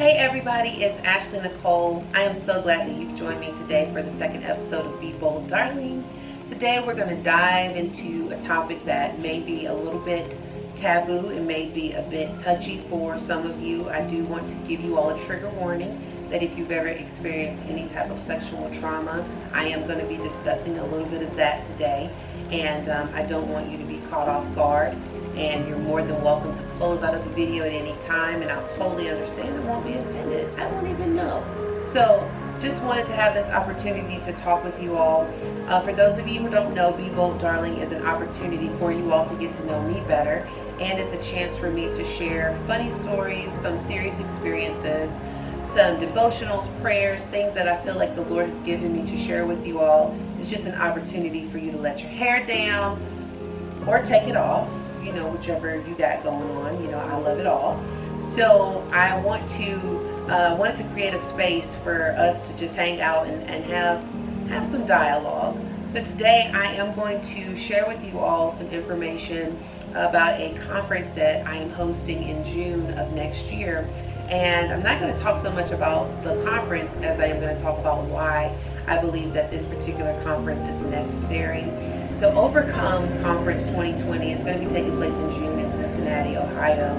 Hey everybody, it's Ashley Nicole. I am so glad that you've joined me today for the second episode of Be Bold Darling. Today we're going to dive into a topic that may be a little bit taboo. It may be a bit touchy for some of you. I do want to give you all a trigger warning that if you've ever experienced any type of sexual trauma, I am going to be discussing a little bit of that today. And I don't want you to be caught off guard. And you're more than welcome to close out of the video at any time, and I'll totally understand and won't be offended. I won't even know. So just wanted to have this opportunity to talk with you all. For those of you who don't know, Be Bold Darling is an opportunity for you all to get to know me better, and it's a chance for me to share funny stories, some serious experiences, some devotionals, prayers, things that I feel like the Lord has given me to share with you all. It's just an opportunity for you to let your hair down or take it off. You know, whichever you got going on. You know, I love it all. So I wanted to create a space for us to just hang out and have some dialogue. So today I am going to share with you all some information about a conference that I am hosting in June of next year. And I'm not going to talk so much about the conference as I am going to talk about why I believe that this particular conference is necessary. So Overcome Conference 2020 is going to be taking place in June in Cincinnati, Ohio.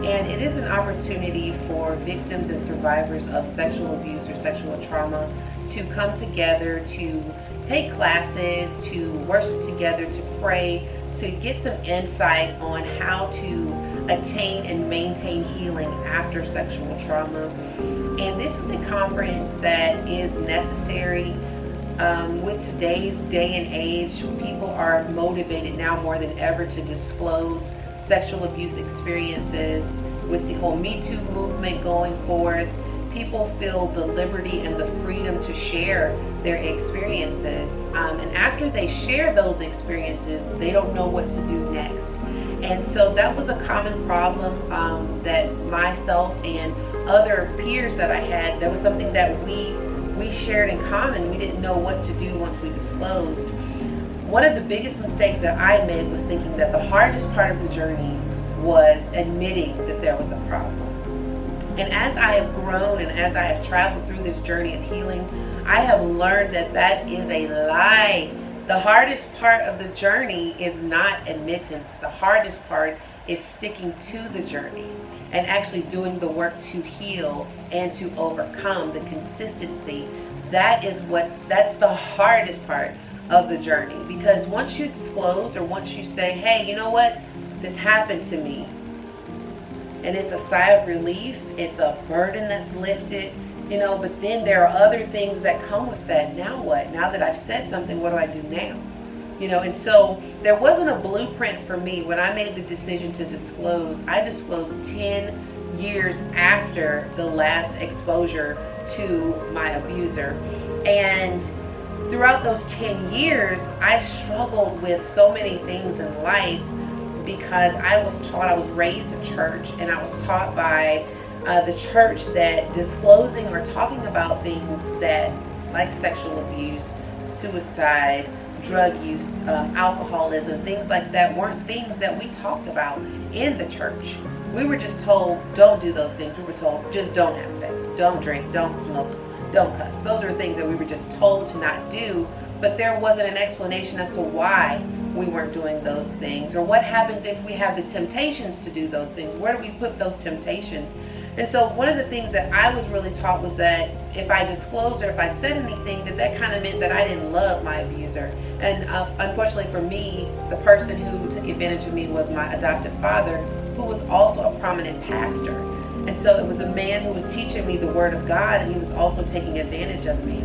And it is an opportunity for victims and survivors of sexual abuse or sexual trauma to come together, to take classes, to worship together, to pray, to get some insight on how to attain and maintain healing after sexual trauma. And this is a conference that is necessary. With today's day and age, people are motivated now more than ever to disclose sexual abuse experiences. With the whole Me Too movement going forth, people feel the liberty and the freedom to share their experiences. And after they share those experiences, they don't know what to do next. And so that was a common problem that myself and other peers that I had, that was something that we shared in common. We didn't know what to do once we disclosed. One of the biggest mistakes that I made was thinking that the hardest part of the journey was admitting that there was a problem. And as I have grown and as I have traveled through this journey of healing, I have learned that that is a lie. The hardest part of the journey is not admittance. The hardest part is sticking to the journey and actually doing the work to heal and to overcome. The consistency, that's the hardest part of the journey. Because once you disclose, or once you say, hey, you know what, this happened to me, and it's a sigh of relief, it's a burden that's lifted, you know, but then there are other things that come with that. Now what? Now that I've said something, what do I do now? You know, and so there wasn't a blueprint for me when I made the decision to disclose. I disclosed 10 years after the last exposure to my abuser. And throughout those 10 years, I struggled with so many things in life because I was raised in church, and I was taught by the church that disclosing or talking about things that, like sexual abuse, suicide, drug use, alcoholism, things like that, weren't things that we talked about in the church. We were just told, don't do those things. We were told, just don't have sex, don't drink, don't smoke, don't cuss. Those are things that we were just told to not do, but there wasn't an explanation as to why we weren't doing those things, or what happens if we have the temptations to do those things. Where do we put those temptations? And so one of the things that I was really taught was that if I disclosed or if I said anything, that kind of meant that I didn't love my abuser. And unfortunately for me, the person who took advantage of me was my adoptive father, who was also a prominent pastor. And so it was a man who was teaching me the Word of God, and he was also taking advantage of me.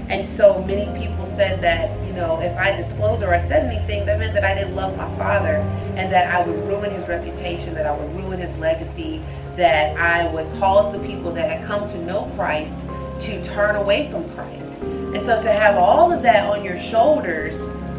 And so many people said that, you know, if I disclosed or I said anything, that meant that I didn't love my father, and that I would ruin his reputation, that I would ruin his legacy, that I would cause the people that had come to know Christ to turn away from Christ. And so to have all of that on your shoulders,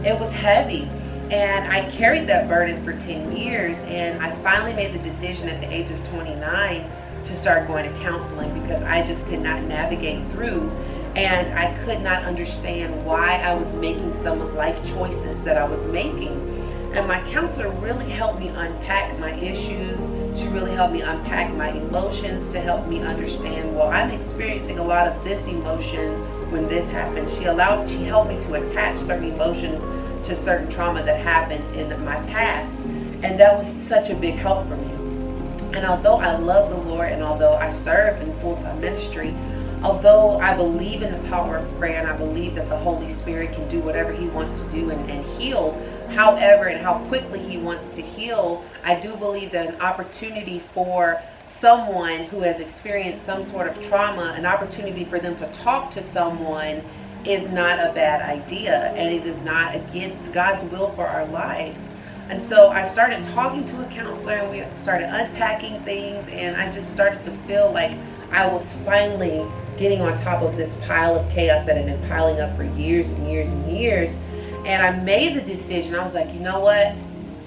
it was heavy. And I carried that burden for 10 years, and I finally made the decision at the age of 29 to start going to counseling, because I just could not navigate through, and I could not understand why I was making some of life choices that I was making. And my counselor really helped me unpack my issues. She really helped me unpack my emotions, to help me understand, well, I'm experiencing a lot of this emotion when this happened. She helped me to attach certain emotions to certain trauma that happened in my past. And that was such a big help for me. And although I love the Lord, and although I serve in full-time ministry, although I believe in the power of prayer, and I believe that the Holy Spirit can do whatever He wants to do and heal, however and how quickly He wants to heal, I do believe that an opportunity for someone who has experienced some sort of trauma, an opportunity for them to talk to someone, is not a bad idea, and it is not against God's will for our life. And so I started talking to a counselor, and we started unpacking things, and I just started to feel like I was finally getting on top of this pile of chaos that had been piling up for years and years and years. And I made the decision. I was like, you know what?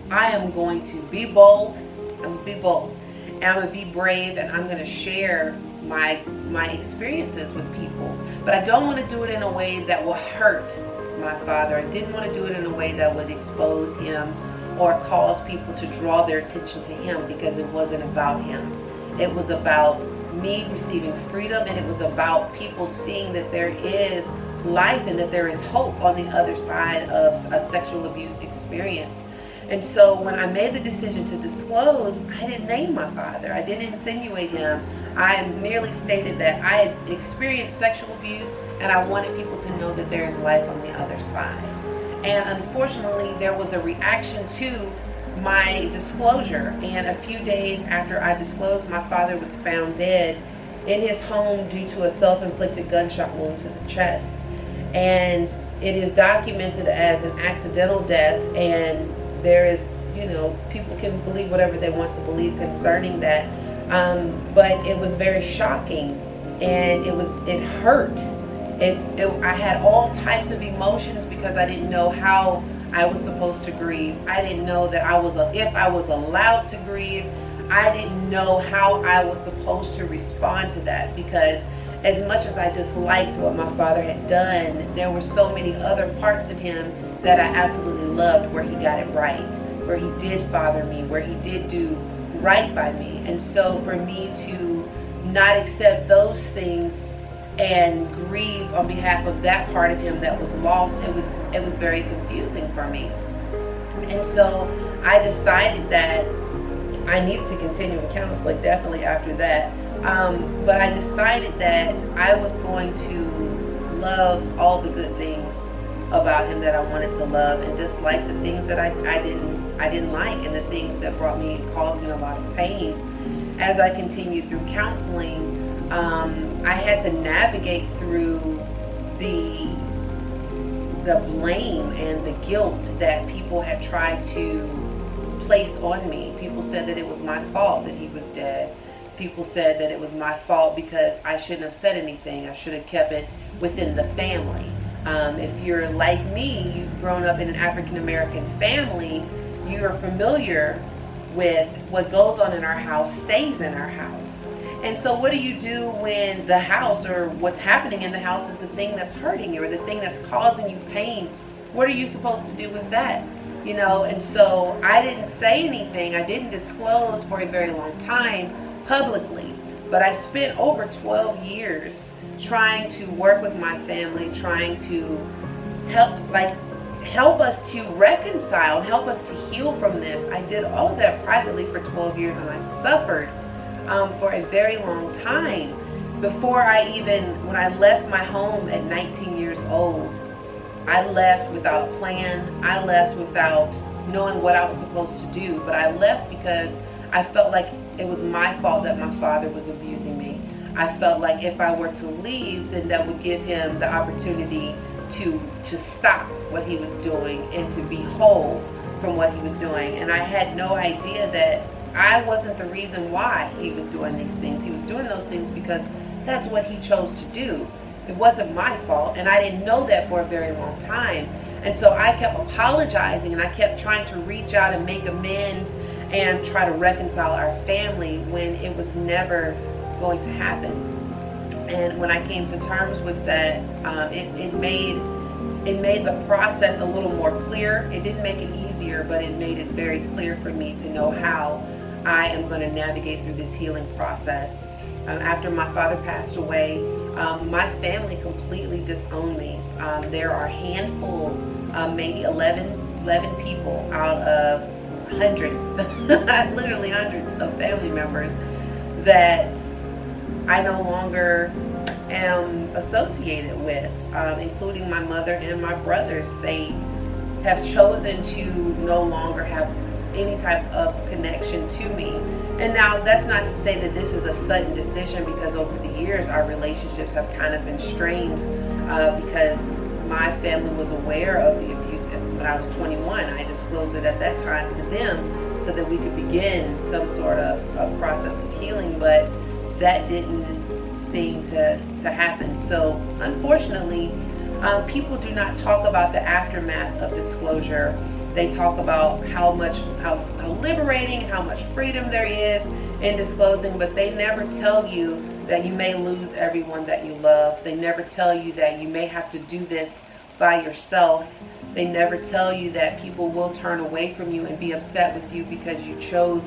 I am going to be bold. I'm going to be bold. And I'm going to be brave, and I'm going to share my experiences with people. But I don't want to do it in a way that will hurt my father. I didn't want to do it in a way that would expose him or cause people to draw their attention to him, because it wasn't about him. It was about me receiving freedom, and it was about people seeing that there is life and that there is hope on the other side of a sexual abuse experience. And so when I made the decision to disclose, I didn't name my father. I didn't insinuate him. I merely stated that I had experienced sexual abuse, and I wanted people to know that there is life on the other side. And unfortunately, there was a reaction to my disclosure. And a few days after I disclosed, my father was found dead in his home due to a self-inflicted gunshot wound to the chest. And it is documented as an accidental death, and there is, people can believe whatever they want to believe concerning that. But it was very shocking, and it hurt. I had all types of emotions because I didn't know how I was supposed to grieve. I didn't know that if I was allowed to grieve. I didn't know how I was supposed to respond to that, because as much as I disliked what my father had done, there were so many other parts of him that I absolutely loved, where he got it right, where he did father me, where he did do right by me. And so for me to not accept those things and grieve on behalf of that part of him that was lost, it was very confusing for me. And so I decided that I needed to continue in counseling, definitely after that. But I decided that I was going to love all the good things about him that I wanted to love, and dislike the things that I didn't like, and the things that caused me a lot of pain. As I continued through counseling, I had to navigate through the blame and the guilt that people had tried to place on me. People said that it was my fault that he was dead. People said that it was my fault because I shouldn't have said anything. I should have kept it within the family. If you're like me, you've grown up in an African American family, you are familiar with what goes on in our house stays in our house. And so what do you do when the house, or what's happening in the house, is the thing that's hurting you, or the thing that's causing you pain? What are you supposed to do with that? And so I didn't say anything. I didn't disclose for a very long time publicly, but I spent over 12 years trying to work with my family, trying to help us to reconcile, help us to heal from this. I did all of that privately for 12 years, and I suffered for a very long time. When I left my home at 19 years old, I left without a plan. I left without knowing what I was supposed to do, but I left because I felt like it was my fault that my father was abusing me. I felt like if I were to leave, then that would give him the opportunity to stop what he was doing and to be whole from what he was doing. And I had no idea that I wasn't the reason why he was doing these things. He was doing those things because that's what he chose to do. It wasn't my fault, and I didn't know that for a very long time. And so I kept apologizing, and I kept trying to reach out and make amends and try to reconcile our family, when it was never going to happen. And when I came to terms with that, it made the process a little more clear. It didn't make it easier, but it made it very clear for me to know how I am going to navigate through this healing process. After my father passed away, my family completely disowned me. There are a handful, maybe 11 people out of hundreds, literally hundreds of family members that I no longer am associated with, including my mother and my brothers. They have chosen to no longer have any type of connection to me. And now that's not to say that this is a sudden decision, because over the years our relationships have kind of been strained, because my family was aware of the abuse. And when I was 21, I disclosed it at that time to them so that we could begin some sort of process of healing, but that didn't seem to happen. So unfortunately, people do not talk about the aftermath of disclosure. They talk about how liberating, how much freedom there is in disclosing, but they never tell you that you may lose everyone that you love. They never tell you that you may have to do this by yourself. They never tell you that people will turn away from you and be upset with you because you chose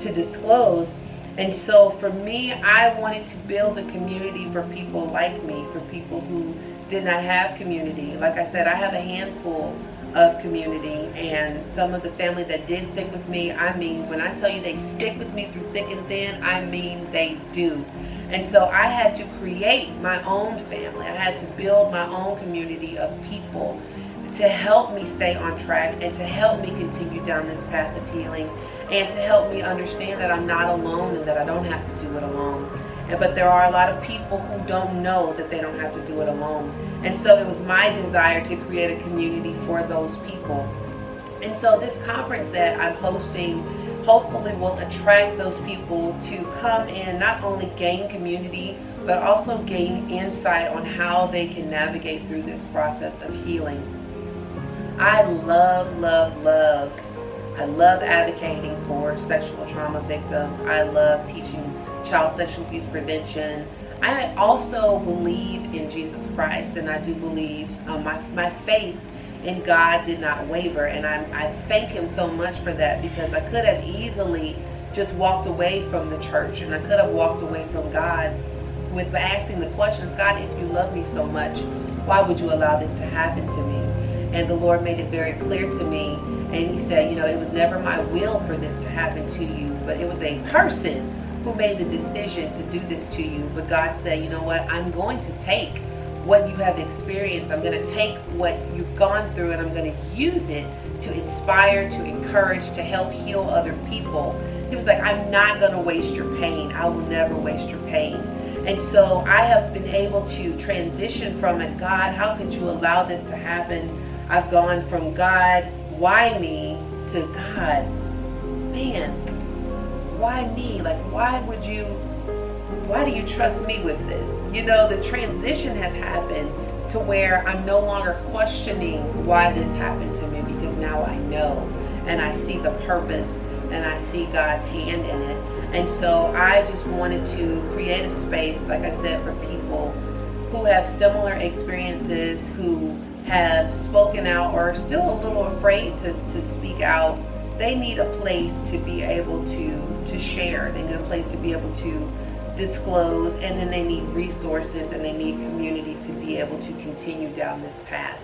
to disclose. And so for me, I wanted to build a community for people like me, for people who did not have community. Like I said, I have a handful of community, and some of the family that did stick with me, I mean, when I tell you they stick with me through thick and thin, I mean they do. And so I had to create my own family. I had to build my own community of people to help me stay on track and to help me continue down this path of healing, and to help me understand that I'm not alone and that I don't have to do it alone. But there are a lot of people who don't know that they don't have to do it alone. And so it was my desire to create a community for those people. And so this conference that I'm hosting hopefully will attract those people to come and not only gain community, but also gain insight on how they can navigate through this process of healing. I love advocating for sexual trauma victims. I love teaching child sexual abuse prevention. I also believe in Jesus Christ, and I do believe my faith in God did not waver, and I thank him so much for that, because I could have easily just walked away from the church, and I could have walked away from God with asking the questions, God, if you love me so much, why would you allow this to happen to me? And the Lord made it very clear to me, and he said, you know, it was never my will for this to happen to you, but it was a person who made the decision to do this to you. But God said, you know what, I'm going to take what you have experienced, I'm going to take what you've gone through, and I'm going to use it to inspire, to encourage, to help heal other people. He was like, I'm not going to waste your pain. I will never waste your pain. And so I have been able to transition from it. God, how could you allow this to happen? I've gone from God, why me, to God, man, why me? Like, why do you trust me with this? You know, the transition has happened to where I'm no longer questioning why this happened to me, because now I know, and I see the purpose, and I see God's hand in it. And so I just wanted to create a space, like I said, for people who have similar experiences, who have spoken out or are still a little afraid to speak out. They need a place to be able to share. They need a place to be able to disclose, and then they need resources, and they need community to be able to continue down this path.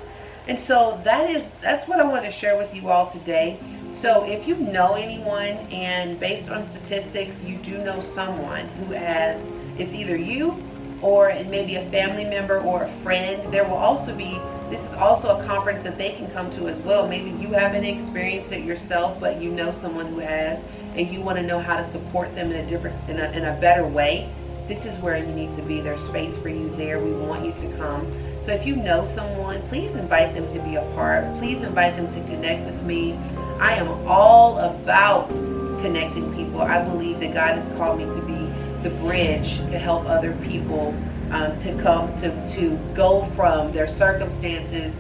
And so that's what I want to share with you all today. So if you know anyone, and based on statistics, you do know someone who has, it's either you or it may be a family member or a friend. There will also be, this is also a conference that they can come to as well. Maybe you haven't experienced it yourself, but you know someone who has, and you want to know how to support them in a better way. This is where you need to be. There's space for you there. We want you to come. So if you know someone, please invite them to be a part. Please invite them to connect with me. I am all about connecting people. I believe that God has called me to be the bridge to help other people to come to go from their circumstances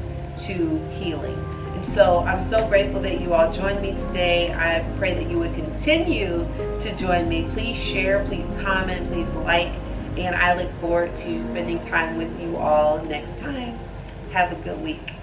to healing. And so I'm so grateful that you all joined me today. I pray that you would continue to join me. Please share, please comment, please like, and I look forward to spending time with you all next time. Have a good week.